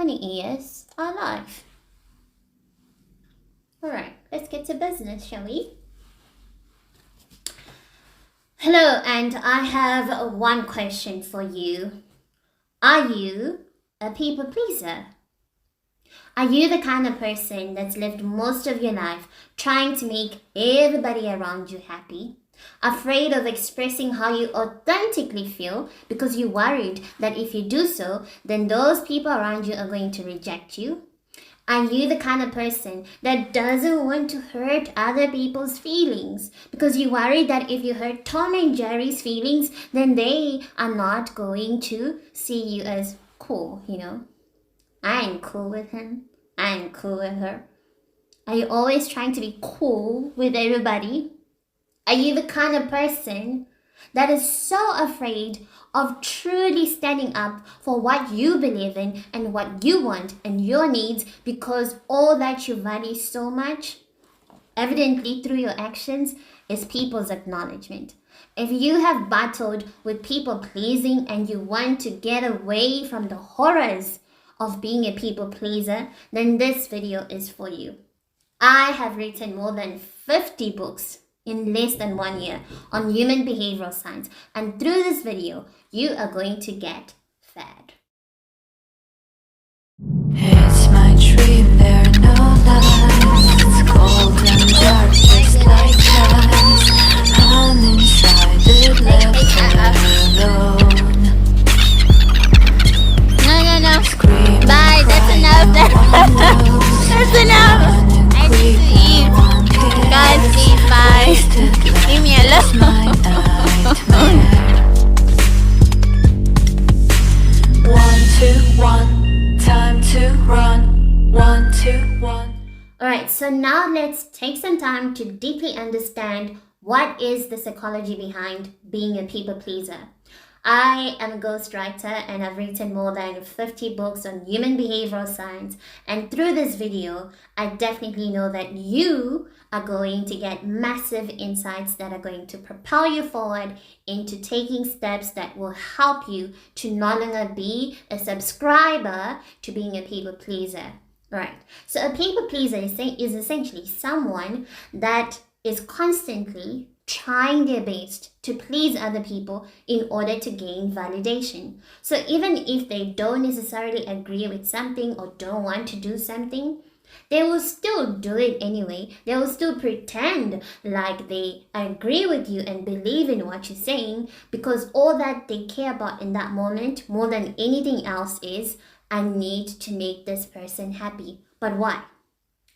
20 years are life. Alright, let's get to business, shall we? Hello, and I have one question for you. Are you a people pleaser? Are you the kind of person that's lived most of your life trying to make everybody around you happy? Afraid of expressing how you authentically feel because you're worried that if you do so, then those people around you are going to reject you? Are you the kind of person that doesn't want to hurt other people's feelings because you worry that if you hurt Tom and Jerry's feelings, then they are not going to see you as cool, I ain't cool with him. I ain't cool with her. Are you always trying to be cool with everybody? Are you the kind of person that is so afraid of truly standing up for what you believe in and what you want and your needs because all that you value so much, evidently through your actions, is people's acknowledgement? If you have battled with people pleasing and you want to get away from the horrors of being a people pleaser, then this video is for you. I have written more than 50 books in less than 1 year on human behavioral science, and through this video you are going to get fed. It's my dream, there are no lies. It's cold and dark, just like ice. I'm inside it, left alone. No. Screaming, Bye, that's enough. That's enough. I need to eat. Guys, please, bye. Leave me alone. 1, 2, 1, time to run. 1, 2, 1. Alright, so now let's take some time to deeply understand what is the psychology behind being a people pleaser. I am a ghostwriter and I've written more than 50 books on human behavioral science, and through this video I definitely know that you are going to get massive insights that are going to propel you forward into taking steps that will help you to no longer be a subscriber to being a people pleaser. Right. So a people pleaser is essentially someone that is constantly trying their best to please other people in order to gain validation. So even if they don't necessarily agree with something or don't want to do something, they will still do it anyway. They will still pretend like they agree with you and believe in what you're saying, because all that they care about in that moment more than anything else is, I need to make this person happy. But why?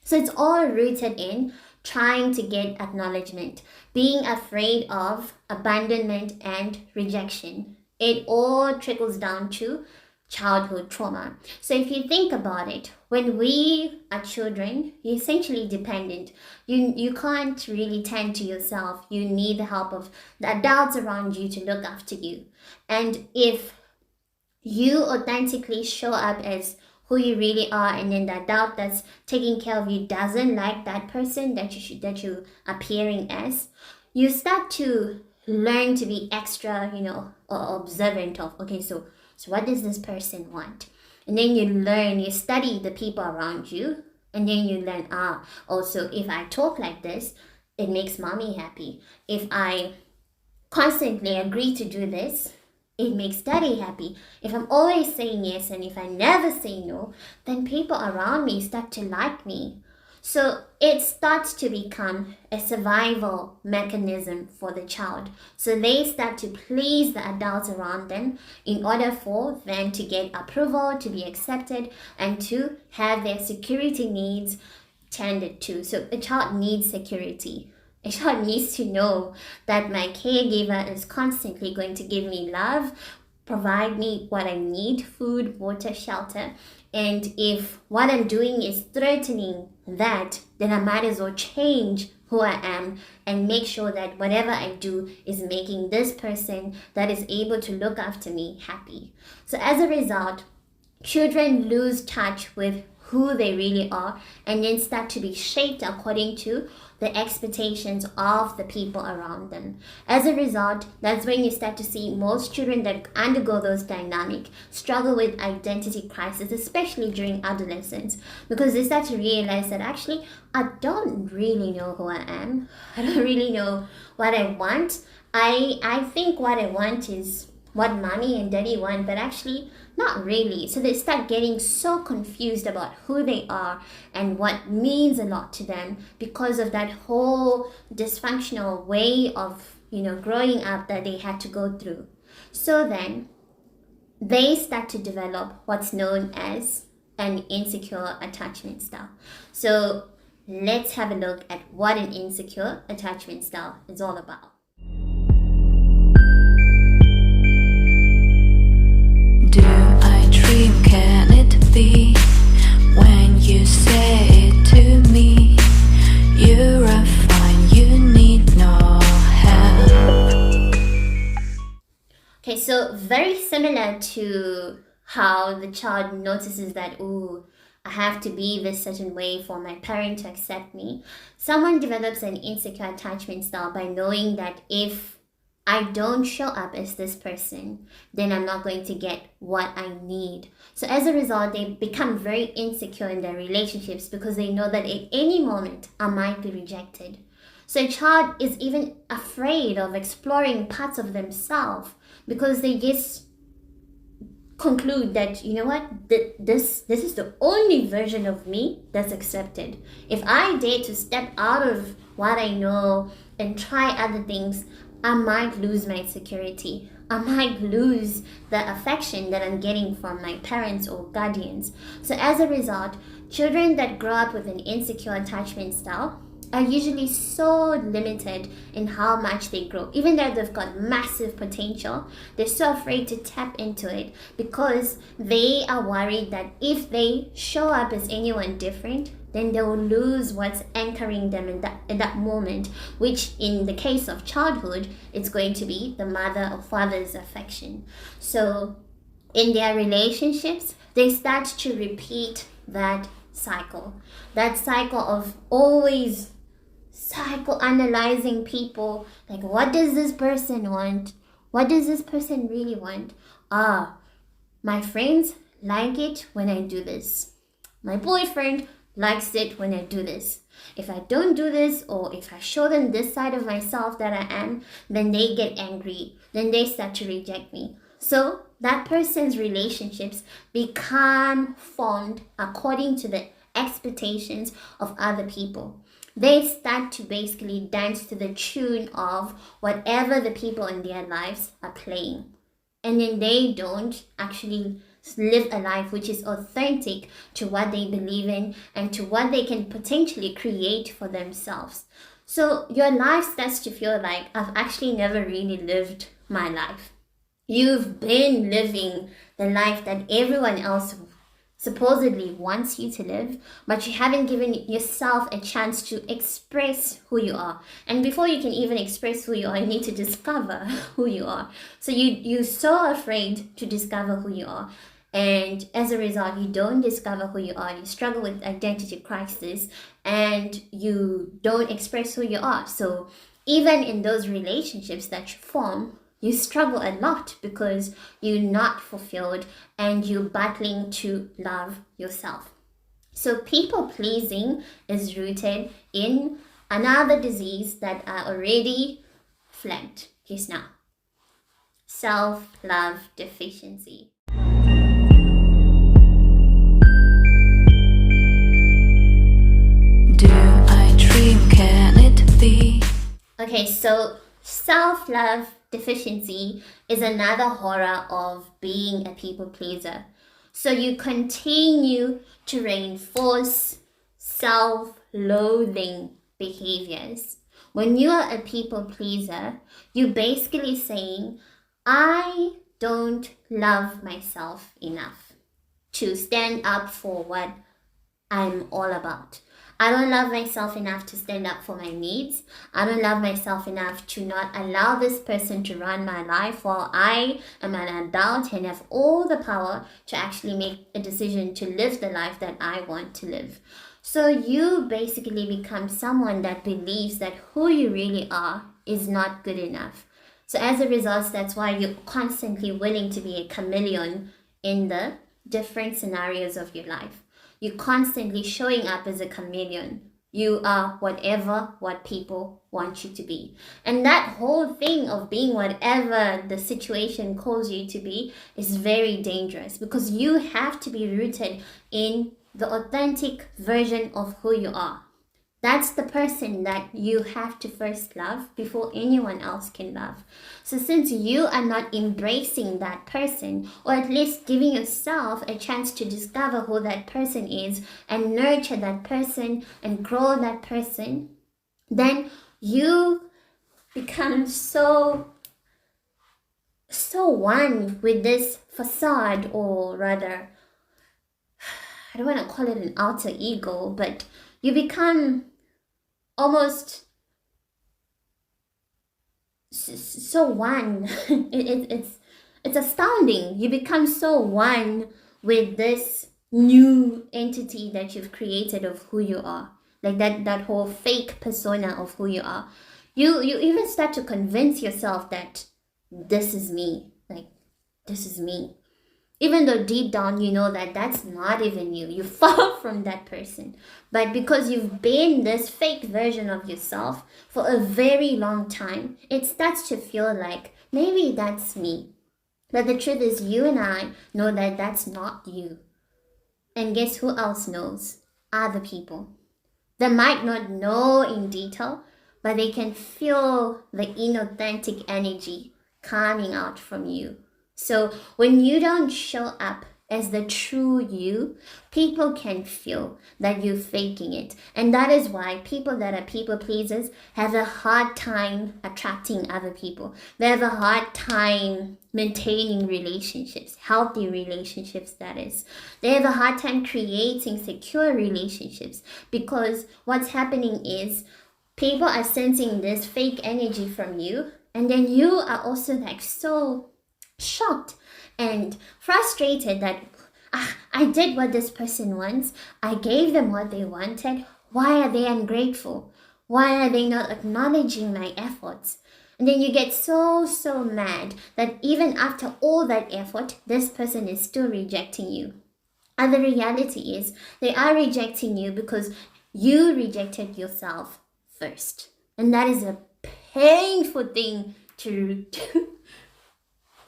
So it's all rooted in trying to get acknowledgement, being afraid of abandonment and rejection. It all trickles down to childhood trauma. So if you think about it, when we are children, you're essentially dependent. You can't really tend to yourself. You need the help of the adults around you to look after you. And if you authentically show up as who you really are, and then the adult that's taking care of you doesn't like that person that you appearing as, you start to learn to be extra, observant of, okay, so what does this person want? And then you study the people around you, and then you learn, also if I talk like this, it makes mommy happy. If I constantly agree to do this, it makes daddy happy. If I'm always saying yes and if I never say no, then people around me start to like me. So it starts to become a survival mechanism for the child. So they start to please the adults around them in order for them to get approval, to be accepted, and to have their security needs tended to. So a child needs security. A child needs to know that my caregiver is constantly going to give me love, provide me what I need, food, water, shelter. And if what I'm doing is threatening that, then I might as well change who I am and make sure that whatever I do is making this person that is able to look after me happy. So as a result, children lose touch with who they really are, and then start to be shaped according to the expectations of the people around them. As a result, that's when you start to see most children that undergo those dynamic struggle with identity crisis, especially during adolescence, because they start to realize that actually I don't really know who I am. I don't really know what I want. I think what I want is what mommy and daddy want, but actually not really. So they start getting so confused about who they are and what means a lot to them because of that whole dysfunctional way of, growing up that they had to go through. So then they start to develop what's known as an insecure attachment style. So let's have a look at what an insecure attachment style is all about. Do I dream, can it be? When you say it to me, you're fine, you need no help. Okay, so very similar to how the child notices that, ooh, I have to be this certain way for my parent to accept me. Someone develops an insecure attachment style by knowing that if I don't show up as this person, then I'm not going to get what I need. So as a result, they become very insecure in their relationships because they know that at any moment I might be rejected. So a child is even afraid of exploring parts of themselves because they just conclude that, this is the only version of me that's accepted. If I dare to step out of what I know and try other things, I might lose my security. I might lose the affection that I'm getting from my parents or guardians. So as a result, children that grow up with an insecure attachment style are usually so limited in how much they grow. Even though they've got massive potential, they're so afraid to tap into it because they are worried that if they show up as anyone different, then they will lose what's anchoring them in that moment, which in the case of childhood, it's going to be the mother or father's affection. So in their relationships, they start to repeat that cycle of always psychoanalyzing people, like, what does this person want? What does this person really want? My friends like it when I do this. My boyfriend likes it when I do this. If I don't do this, or if I show them this side of myself that I am, then they get angry. Then they start to reject me. So that person's relationships become formed according to the expectations of other people. They start to basically dance to the tune of whatever the people in their lives are playing. And then they don't actually live a life which is authentic to what they believe in and to what they can potentially create for themselves. So your life starts to feel like, I've actually never really lived my life. You've been living the life that everyone else supposedly wants you to live, but you haven't given yourself a chance to express who you are. And before you can even express who you are, you need to discover who you are. So you're so afraid to discover who you are. And as a result, you don't discover who you are. You struggle with identity crisis and you don't express who you are. So even in those relationships that you form, you struggle a lot because you're not fulfilled and you're battling to love yourself. So people pleasing is rooted in another disease that I already flagged just now. Self-love deficiency. Do I dream, can it be? Okay, so self-love deficiency is another horror of being a people pleaser. So you continue to reinforce self-loathing behaviors. When you are a people pleaser, you're basically saying, I don't love myself enough to stand up for what I'm all about. I don't love myself enough to stand up for my needs. I don't love myself enough to not allow this person to run my life while I am an adult and have all the power to actually make a decision to live the life that I want to live. So you basically become someone that believes that who you really are is not good enough. So as a result, that's why you're constantly willing to be a chameleon in the different scenarios of your life. You're constantly showing up as a chameleon. You are what people want you to be. And that whole thing of being whatever the situation calls you to be is very dangerous, because you have to be rooted in the authentic version of who you are. That's the person that you have to first love before anyone else can love. So since you are not embracing that person, or at least giving yourself a chance to discover who that person is and nurture that person and grow that person, then you become so one with this facade, or rather, I don't want to call it an alter ego, but you become almost so one. It's astounding. You become so one with this new entity that you've created of who you are, like that whole fake persona of who you are. You even start to convince yourself that this is me, like this is me, even though deep down you know that that's not even you. You're far from that person. But because you've been this fake version of yourself for a very long time, it starts to feel like maybe that's me. But the truth is, you and I know that that's not you. And guess who else knows? Other people. They might not know in detail, but they can feel the inauthentic energy coming out from you. So when you don't show up as the true you, people can feel that you're faking it. And that is why people that are people pleasers have a hard time attracting other people. They have a hard time maintaining relationships, healthy relationships, that is. They have a hard time creating secure relationships, because what's happening is people are sensing this fake energy from you, and then you are also like so shocked and frustrated that I did what this person wants. I gave them what they wanted. Why are they ungrateful? Why are they not acknowledging my efforts? And then you get so mad that even after all that effort, this person is still rejecting you. And the reality is they are rejecting you because you rejected yourself first. And that is a painful thing to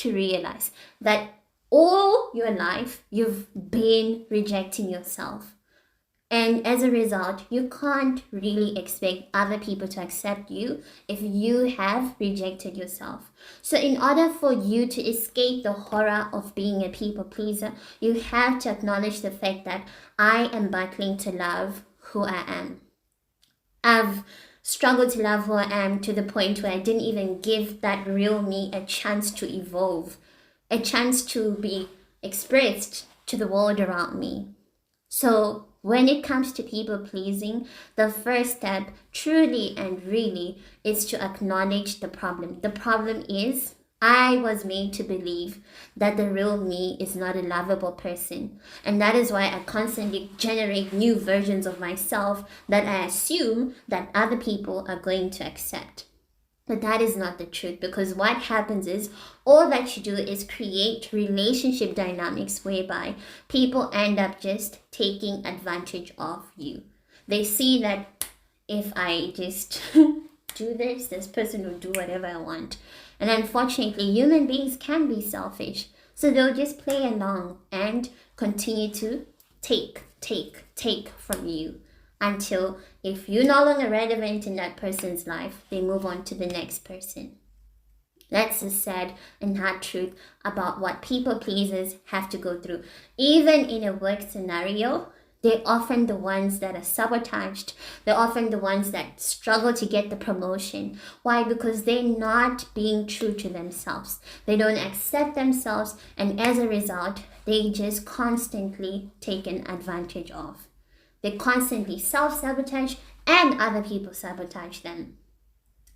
realize, that all your life you've been rejecting yourself, and as a result you can't really expect other people to accept you if you have rejected yourself. So in order for you to escape the horror of being a people pleaser, you have to acknowledge the fact that I am battling to love who I am. I've struggled to love who I am to the point where I didn't even give that real me a chance to evolve, a chance to be expressed to the world around me. So when it comes to people pleasing, the first step truly and really is to acknowledge the problem. The problem is I was made to believe that the real me is not a lovable person. And that is why I constantly generate new versions of myself that I assume that other people are going to accept. But that is not the truth, because what happens is all that you do is create relationship dynamics whereby people end up just taking advantage of you. They see that if I just do this person will do whatever I want. And unfortunately, human beings can be selfish. So they'll just play along and continue to take from you until if you're no longer relevant in that person's life, they move on to the next person. That's the sad and hard truth about what people pleasers have to go through. Even in a work scenario, they're often the ones that are sabotaged. They're often the ones that struggle to get the promotion. Why? Because they're not being true to themselves. They don't accept themselves, and as a result, they just constantly taken advantage of. They constantly self-sabotage and other people sabotage them.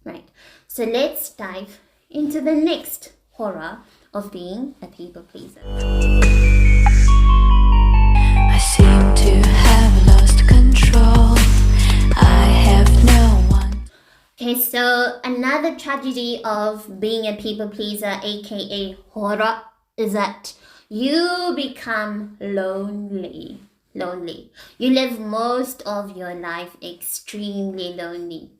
Right. So let's dive into the next horror of being a people pleaser. I seem to have lost control. I have no one. Okay, so another tragedy of being a people pleaser, aka horror, is that you become lonely. You live most of your life extremely lonely.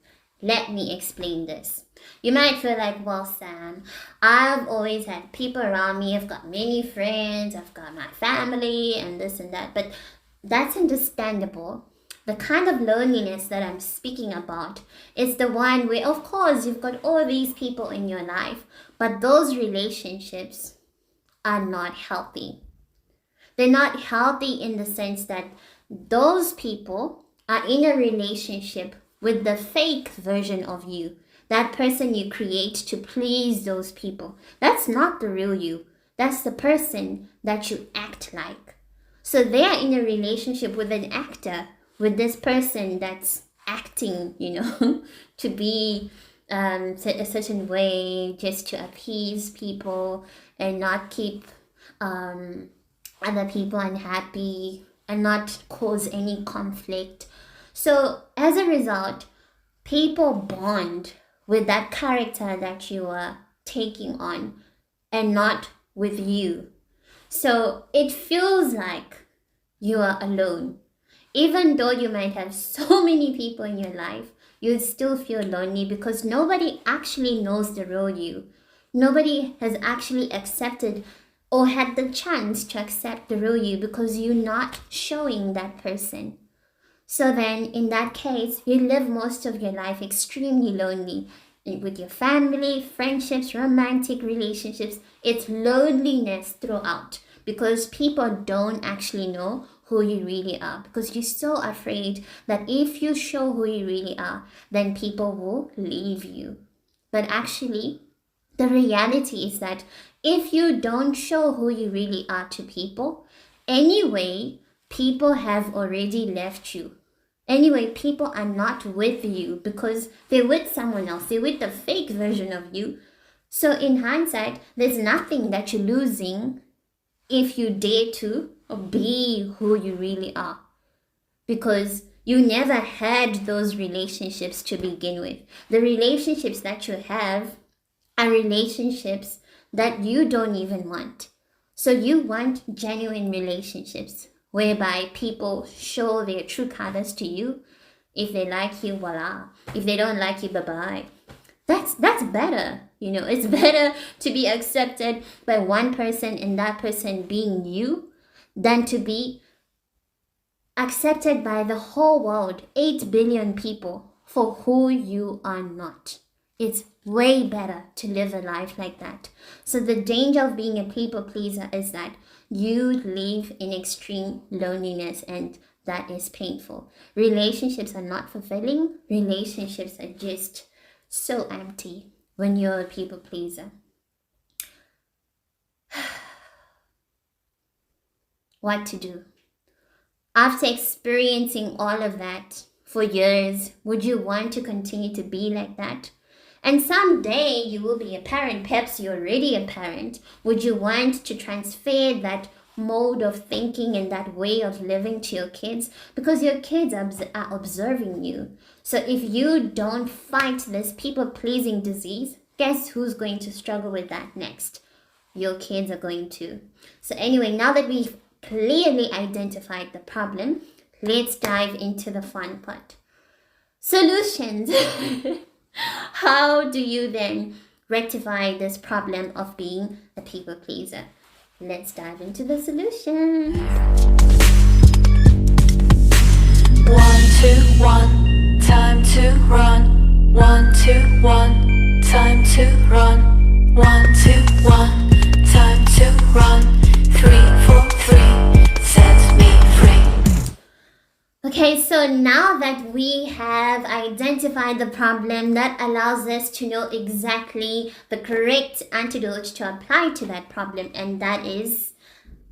Let me explain this. You might feel like, well, Sam, I've always had people around me. I've got many friends. I've got my family and this and that. But that's understandable. The kind of loneliness that I'm speaking about is the one where, of course, you've got all these people in your life, but those relationships are not healthy. They're not healthy in the sense that those people are in a relationship with the fake version of you, that person you create to please those people. That's not the real you. That's the person that you act like. So they are in a relationship with an actor, with this person that's acting, to be a certain way just to appease people and not keep other people unhappy and not cause any conflict. So as a result, people bond with that character that you are taking on and not with you. So it feels like you are alone. Even though you might have so many people in your life, you still feel lonely because nobody actually knows the real you. Nobody has actually accepted or had the chance to accept the real you because you're not showing that person. So then in that case, you live most of your life extremely lonely with your family, friendships, romantic relationships. It's loneliness throughout because people don't actually know who you really are, because you're so afraid that if you show who you really are, then people will leave you. But actually, the reality is that if you don't show who you really are to people, anyway, people have already left you. Anyway, people are not with you because they're with someone else. They're with the fake version of you. So in hindsight, there's nothing that you're losing if you dare to be who you really are, because you never had those relationships to begin with. The relationships that you have are relationships that you don't even want. So you want genuine relationships whereby people show their true colors to you. If they like you, voila. If they don't like you, bye-bye. That's better. It's better to be accepted by one person and that person being you than to be accepted by the whole world, 8 billion people, for who you are not. It's way better to live a life like that. So the danger of being a people pleaser is that you live in extreme loneliness, and that is painful. Relationships are not fulfilling. Relationships are just so empty when you're a people pleaser. What to do? After experiencing all of that for years, would you want to continue to be like that? And someday you will be a parent, perhaps you're already a parent. Would you want to transfer that mode of thinking and that way of living to your kids? Because your kids are observing you. So if you don't fight this people-pleasing disease, guess who's going to struggle with that next? Your kids are going to. So anyway, now that we've clearly identified the problem, let's dive into the fun part. Solutions. How do you then rectify this problem of being a people pleaser? Let's dive into the solutions. 1, 2, 1, time to run. 1, 2, 1, time to run. 1, 2, 1, time to run. 3, 4, 3, set me free. Okay, so now that we have identified the problem, that allows us to know exactly the correct antidote to apply to that problem, and that is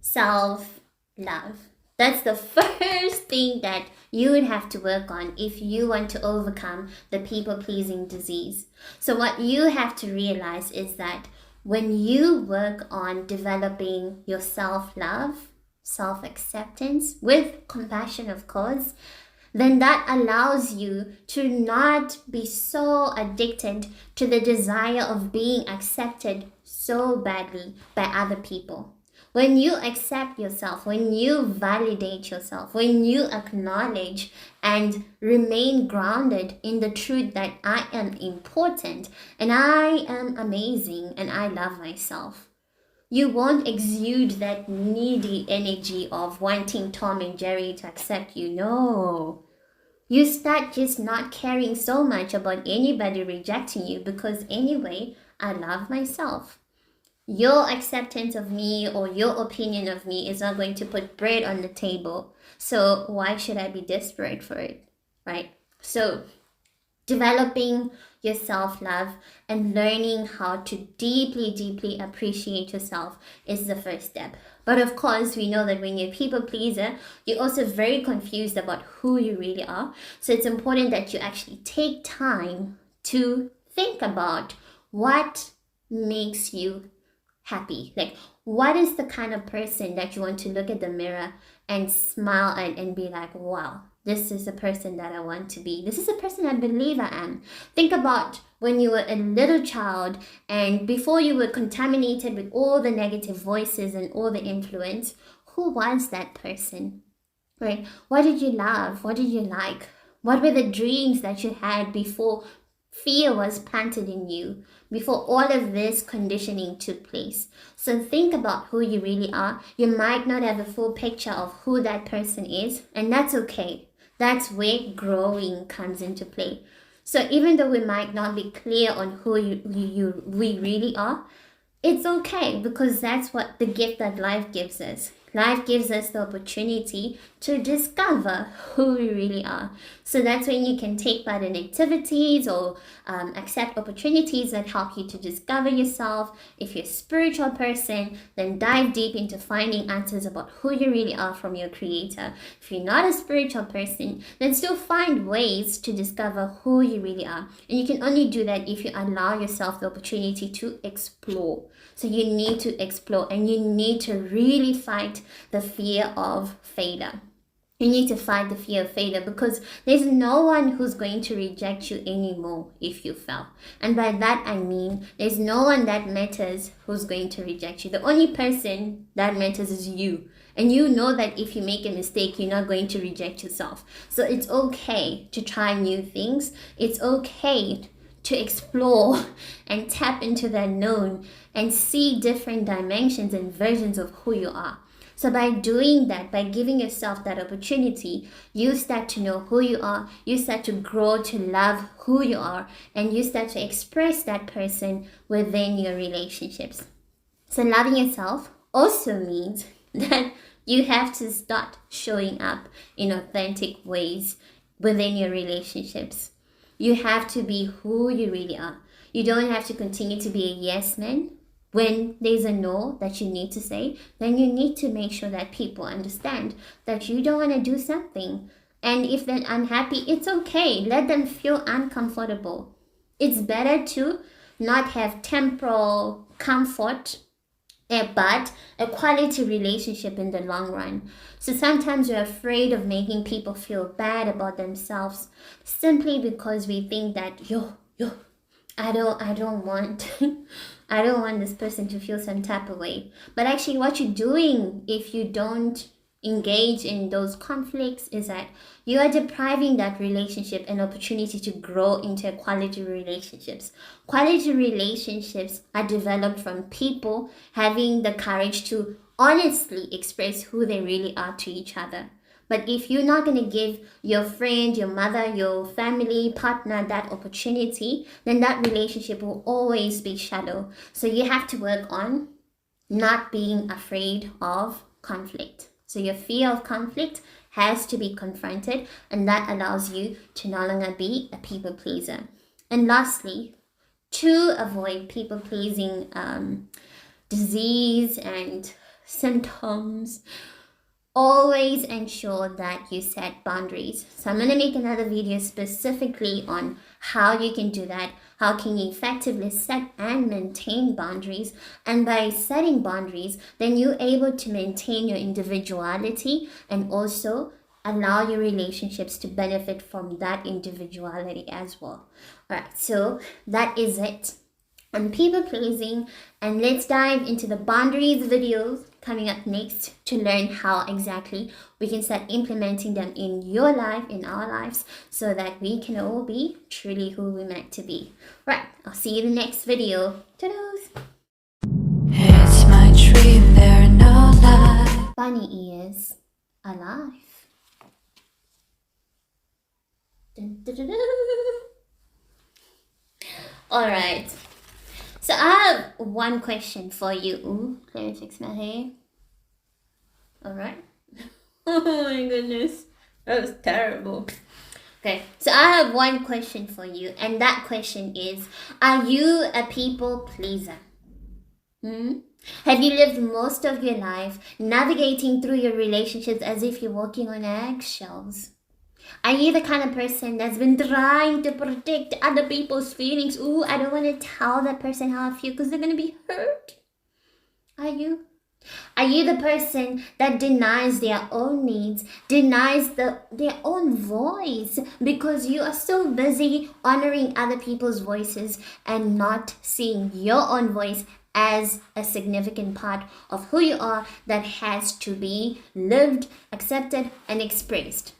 self-love. That's the first thing that you would have to work on if you want to overcome the people-pleasing disease. So what you have to realize is that when you work on developing your self-love, self-acceptance, with compassion, of course, then that allows you to not be so addicted to the desire of being accepted so badly by other people. When you accept yourself, when you validate yourself, when you acknowledge and remain grounded in the truth that I am important and I am amazing and I love myself, you won't exude that needy energy of wanting Tom and Jerry to accept you. No. You start just not caring so much about anybody rejecting you because anyway, I love myself. Your acceptance of me or your opinion of me is not going to put bread on the table. So why should I be desperate for it, right? So developing your self-love and learning how to deeply, deeply appreciate yourself is the first step. But of course, we know that when you're a people pleaser, you're also very confused about who you really are. So it's important that you actually take time to think about what makes you happy. Like, what is the kind of person that you want to look at the mirror and smile at and be like, wow, this is the person that I want to be. This is the person I believe I am. Think about when you were a little child and before you were contaminated with all the negative voices and all the influence, who was that person, right? What did you love? What did you like? What were the dreams that you had before fear was planted in you, before all of this conditioning took place? So think about who you really are. You might not have a full picture of who that person is, and that's okay. That's where growing comes into play. So even though we might not be clear on who we really are, it's okay, because that's what the gift that life gives us. Life gives us the opportunity to discover who we really are. So that's when you can take part in activities or accept opportunities that help you to discover yourself. If you're a spiritual person, then dive deep into finding answers about who you really are from your creator. If you're not a spiritual person, then still find ways to discover who you really are. And you can only do that if you allow yourself the opportunity to explore. So you need to explore and you need to really fight the fear of failure. You need to fight the fear of failure because there's no one who's going to reject you anymore if you fail. And by that I mean there's no one that matters who's going to reject you. The only person that matters is you. And you know that if you make a mistake, you're not going to reject yourself. So it's okay to try new things. It's okay to explore and tap into the unknown and see different dimensions and versions of who you are. So by doing that, by giving yourself that opportunity, you start to know who you are, you start to grow to love who you are, and you start to express that person within your relationships. So loving yourself also means that you have to start showing up in authentic ways within your relationships. You have to be who you really are. You don't have to continue to be a yes man. When there's a no that you need to say, then you need to make sure that people understand that you don't want to do something. And if they're unhappy, it's okay. Let them feel uncomfortable. It's better to not have temporal comfort, but a quality relationship in the long run. So sometimes we're afraid of making people feel bad about themselves simply because we think that I don't want I don't want this person to feel some type of way. But actually what you're doing if you don't engage in those conflicts is that you are depriving that relationship an opportunity to grow into quality relationships. Quality relationships are developed from people having the courage to honestly express who they really are to each other. But if you're not going to give your friend, your mother, your family partner that opportunity, then that relationship will always be shallow. So you have to work on not being afraid of conflict. So your fear of conflict has to be confronted, and that allows you to no longer be a people pleaser. And lastly, to avoid people pleasing disease and symptoms, always ensure that you set boundaries. So I'm going to make another video specifically on how you can do that, how can you effectively set and maintain boundaries. And by setting boundaries, then you're able to maintain your individuality and also allow your relationships to benefit from that individuality as well. All right, so that is it on people pleasing, and let's dive into the boundaries videos coming up next to learn how exactly we can start implementing them in your life, in our lives, so that we can all be truly who we're meant to be. Right, I'll see you in the next video. Toodles! It's my dream, there are no lies. Bunny ears alive. Dun, dun, dun, dun. All right. So I have one question for you. Ooh, let me fix my hair. All right. Oh my goodness, that was terrible. Okay, so I have one question for you, and that question is: are you a people pleaser? Have you lived most of your life navigating through your relationships as if you're walking on eggshells? Are you the kind of person that's been trying to protect other people's feelings? Ooh, I don't want to tell that person how I feel because they're going to be hurt. Are you? Are you the person that denies their own needs, denies their own voice because you are so busy honoring other people's voices and not seeing your own voice as a significant part of who you are that has to be lived, accepted, and expressed?